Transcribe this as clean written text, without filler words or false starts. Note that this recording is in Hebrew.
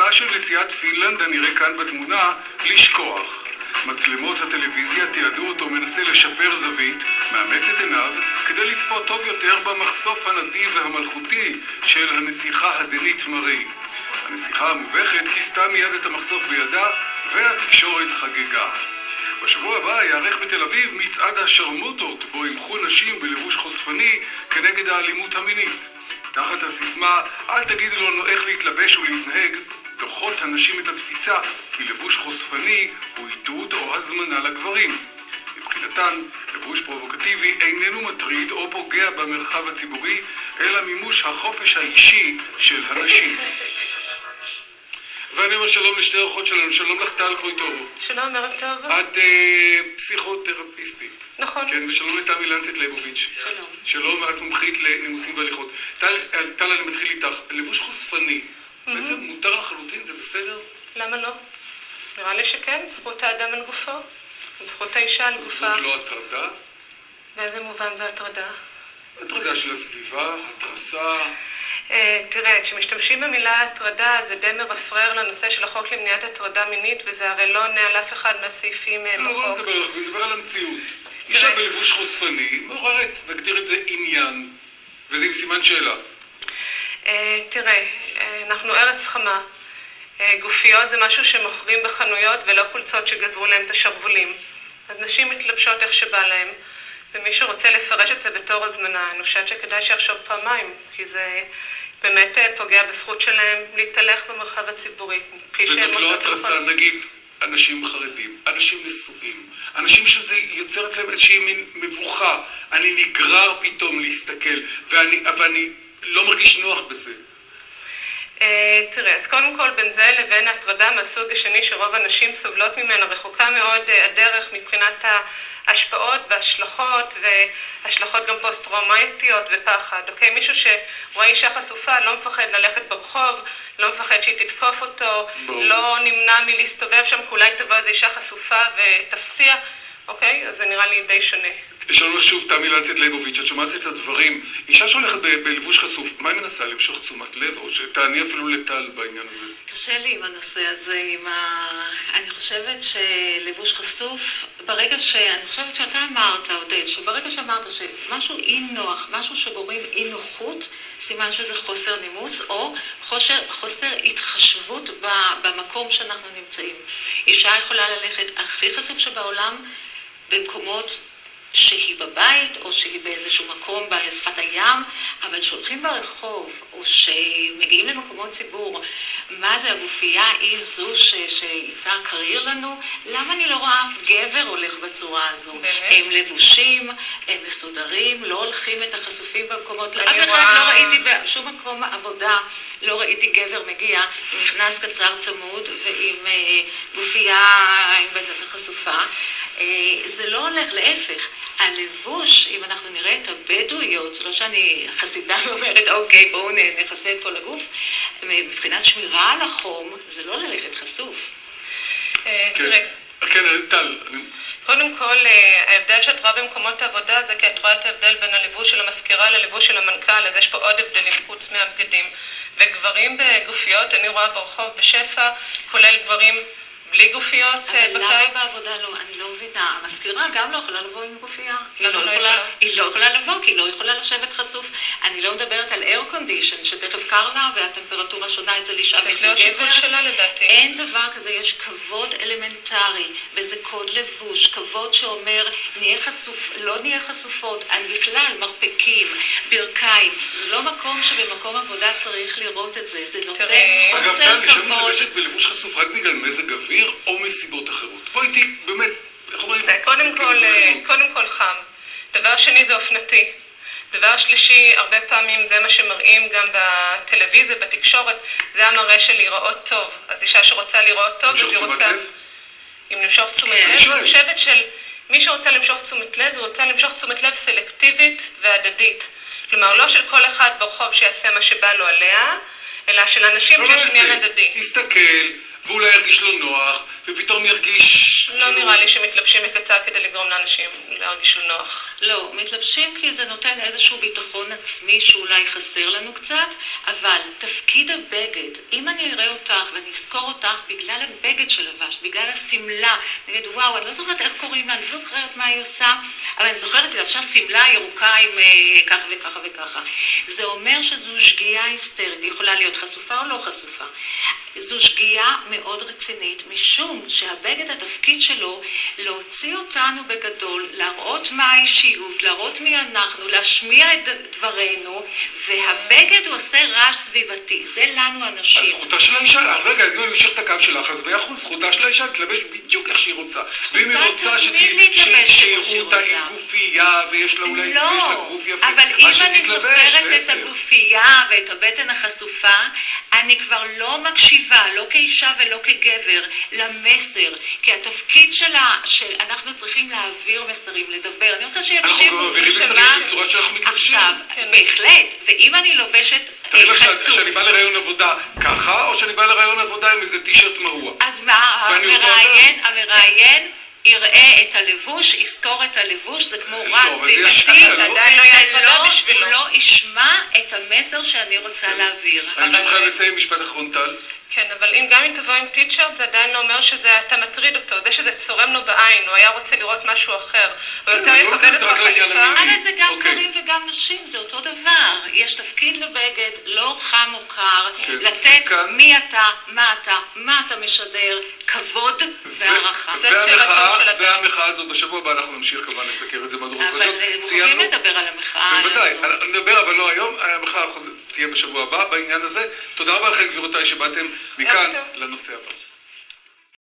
נאומה של נשיאת פינלנד הנראה כאן בתמונה לשכוח. מצלמות הטלוויזיה תיעדו אותו מנסה לשפר זווית, מאמץ את עיניו כדי לצפות טוב יותר במחשוף הנדיב והמלכותי של הנסיכה הדנית מרי. הנסיכה המובכת כיסתה מיד את המחשוף בידה והתקשורת חגגה. בשבוע הבא יערך בתל אביב מצעד השרמוטות בו ימחו נשים בלבוש חושפני כנגד האלימות המינית. תחת הסיסמה "אל תגידי לנו איך להתלבש ולהתנהג", דוחות הנשים את התפיסה כי לבוש חושפני הוא עידוד או הזמנה לגברים. מבחינתן, לבוש פרובוקטיבי איננו מטריד או פוגע במרחב הציבורי, אלא מימוש החופש האישי של הנשים. ואני אומר שלום לשתי אורחות שלנו. שלום לך טל קרויטורו. שלום, ערב טוב. את פסיכותרפיסטית. נכון. כן, ושלום לתמי לנצית ליבוביץ'. שלום. שלום, ואת מומחית לנימוסים והליכות. טל, אני מתחיל איתך. לבוש חושפני, בעצם מותר לחלוטין, זה בסדר? למה לא? נראה לי שכן, זכות האדם על גופו. זכות האישה על גופה. זאת לא הטרדה? באיזה מובן זו הטרדה? הטרדה של הסביבה, התרסה. תראה, כשמשתמשים במילה הטרדה זה די מרפרר לנושא של החוק למניעת הטרדה מינית, וזה הרי לא עונה על אף אחד מהסעיפים בחוק. נדבר על המציאות. אישה בלבוש חושפני מעוררת, נגדיר את זה עניין, וזה עם סימן שאלה. תראה, אנחנו ארץ חמה. גופיות זה משהו שמוכרים בחנויות ולא חולצות שגזרו להם את השרוולים. אז נשים מתלבשות איך שבא להם, ומי שרוצה לפרש את זה בתור הזמנה, אני חושבת שכדאי שיחשוב פעמיים, כי זה באמת פוגע בזכות שלהם להתהלך במרחב הציבורי. וזאת לא התרסה, נגיד, אנשים חרדים, אנשים נשואים, אנשים שזה יוצר אצלם איזושהי מין מבוכה, אני נגרר פתאום להסתכל, ואני לא מרגיש נוח בזה. תראה, אז קודם כל בין זה לבין ההטרדה מהסוג השני שרוב הנשים סובלות ממנה, רחוקה מאוד הדרך מבחינת ההשפעות וההשלכות, והשלכות גם פוסט-טראומטיות ופחד. אוקיי? מישהו שרואה אישה חשופה לא מפחד ללכת ברחוב, לא מפחד שהיא תתקוף אותו, לא נמנע מלהסתובב שם, אולי תבוא איזו אישה חשופה ותפציע. אוקיי? אז זה נראה לי די שונה. שלום שוב, תמי לנצית ליבוביץ', את שומעת את הדברים. אישה שהולכת בלבוש חשוף, מה היא מנסה? למשוך תשומת לב? או שתעני אפילו לטל בעניין הזה? קשה לי עם הנושא הזה, אני חושבת שלבוש חשוף, אני חושבת שאתה אמרת, עודד, שברגע שאמרת שמשהו אי נוח, משהו שגורם אי נוחות, סימן שזה חוסר נימוס, או חוסר התחשבות במקום שאנחנו נמצאים. אישה יכולה ללכת הכי חשוף שבעולם, במקומות שהיא בבית או שהיא באיזשהו מקום בשפת הים, אבל שהולכים ברחוב או שמגיעים למקומות ציבור, מה זה הגופייה היא זו שאיתה קריר לנו? למה אני לא רואה אף גבר הולך בצורה הזו? הם לבושים, הם מסודרים, לא הולכים את החשופים במקומות. אף אחד לא ראיתי בשום מקום עבודה, לא ראיתי גבר מגיע עם מכנס קצר צמוד ועם גופייה עם בטן חשופה. זה לא הולך, להפך. הלבוש, אם אנחנו נראה את הבדואיות, זה לא שאני חסידה ואומרת, אוקיי, בואו נכסה את כל הגוף, מבחינת שמירה על החום, זה לא ללכת חשוף. תראה. כן, טל. קודם כל, ההבדל שאת רואה במקומות העבודה זה כי את רואה את ההבדל בין הלבוש של המזכירה ללבוש של המנכ"ל, אז יש פה עוד הבדלים חוץ מהבגדים. וגברים בגופיות, אני רואה ברחוב בשפע, כולל גברים בלי גופיות בקיץ. אבל למה בעבודה לא? אני לא מבינה. המזכירה גם לא יכולה לבוא עם גופייה. היא לא יכולה לבוא, כי היא לא יכולה לשבת חשוף. אני לא מדברת על air condition, שתכף קר לה והטמפרטורה שונה אצל אישה ואצל גבר. זה שיקול שלה לדעתי. אין דבר כזה, יש כבוד אלמנטרי, וזה קוד לבוש, כבוד שאומר, נהיה חשוף, לא נהיה חשופות, על בכלל מרפקים, ברכיים. זה לא מקום שבמקום עבודה צריך לראות את זה. זה נותן אגב, חוסר טל, אישה כבוד. מתלבשת בלבוש חשוף רק בגלל מזג אוויר או מסיבות אחרות? בואי איתי, באמת, איך אומרים? קודם כל חם. דבר שני זה אופנתי. דבר שלישי, הרבה פעמים זה מה שמראים גם בטלוויזיה, בתקשורת, זה המראה של להיראות טוב. אז אישה שרוצה להיראות טוב, למשוך תשומת לב? אם למשוך תשומת לב, אני חושבת של מי שרוצה למשוך תשומת לב, היא רוצה למשוך תשומת לב סלקטיבית והדדית. כלומר, לא של כל אחד ברחוב שיעשה מה שבא לו עליה, אלא של אנשים שיש עניין הדדי. יסתכל, ואולי ירגיש לו נוח, ופתאום ירגיש... לא נראה לי שמתלבשים מקצר כדי לגרום לאנשים להרגיש לא נוח. לא, מתלבשים כי זה נותן איזשהו ביטחון עצמי שאולי חסר לנו קצת, אבל תפקיד הבגד, אם אני אראה אותך ואני אזכור אותך בגלל הבגד שלבשת, בגלל הסמלה, נגיד וואו, אני לא זוכרת איך קוראים לה, אני לא זוכרת מה היא עושה, אבל אני זוכרת, היא לבשה סמלה ירוקה עם ככה וככה וככה. זה אומר שזו שגיאה היסטרית, היא יכולה להיות חשופה או לא חשופה. זו שגיאה מאוד רצינית, משום שהבגד התפקיד שלו להוציא אותנו בגדול, להראות מה האישיות, להראות מי אנחנו, להשמיע את דברנו, והבגד הוא עושה רעש סביבתי, זה לנו אנשים. אז זכותה של האישה, אז רגע, אז אם אני משך את הקו שלך, אז 100% זכותה של האישה תלבש בדיוק איך שהיא רוצה. ואם היא רוצה שיראו אותה עם גופייה, ויש לה אולי גוף יפה, אבל אם אני זוכרת את הגופייה ואת הבטן החשופה, אני כבר לא מקשיבה, לא כאישה ולא כגבר, למסר, כי התפקיד שאנחנו צריכים להעביר מסרים, לדבר, אני רוצה שיקשיבו. אנחנו מעבירים מסרים בצורה שאנחנו מתלבשים. עכשיו, בהחלט, ואם אני לובשת חשוף. שאני בא לרעיון עבודה ככה, או שאני בא לרעיון עבודה עם איזה טישרט מרוע. אז מה, המראיין יראה את הלבוש, יזכור את הלבוש, זה כמו רע סביבתי, הוא לא ישמע את המסר שאני רוצה להעביר. אני פשוט חייב לסיים משפט אחרון טל. כן, אבל אם גם אם תבוא עם טיצ'רט, זה עדיין לא אומר שאתה מטריד אותו. זה שזה צורם לו בעין, הוא היה רוצה לראות משהו אחר. הוא יותר יכבד את החליפה. אבל זה גם גברים וגם נשים, זה אותו דבר. יש תפקיד לבגד, לא חם או קר, לתת מי אתה, מה אתה משדר, כבוד והערכה. והמחאה הזאת, בשבוע הבא אנחנו נמשיך כמובן לסקר את זה בדורות חדשות. אבל מוכנים לדבר על המחאה. בוודאי, נדבר אבל לא היום, המחאה תהיה בשבוע הבא בעניין הזה. תודה רבה לכם גבירותיי שבאתם מכאן לנושא הבא.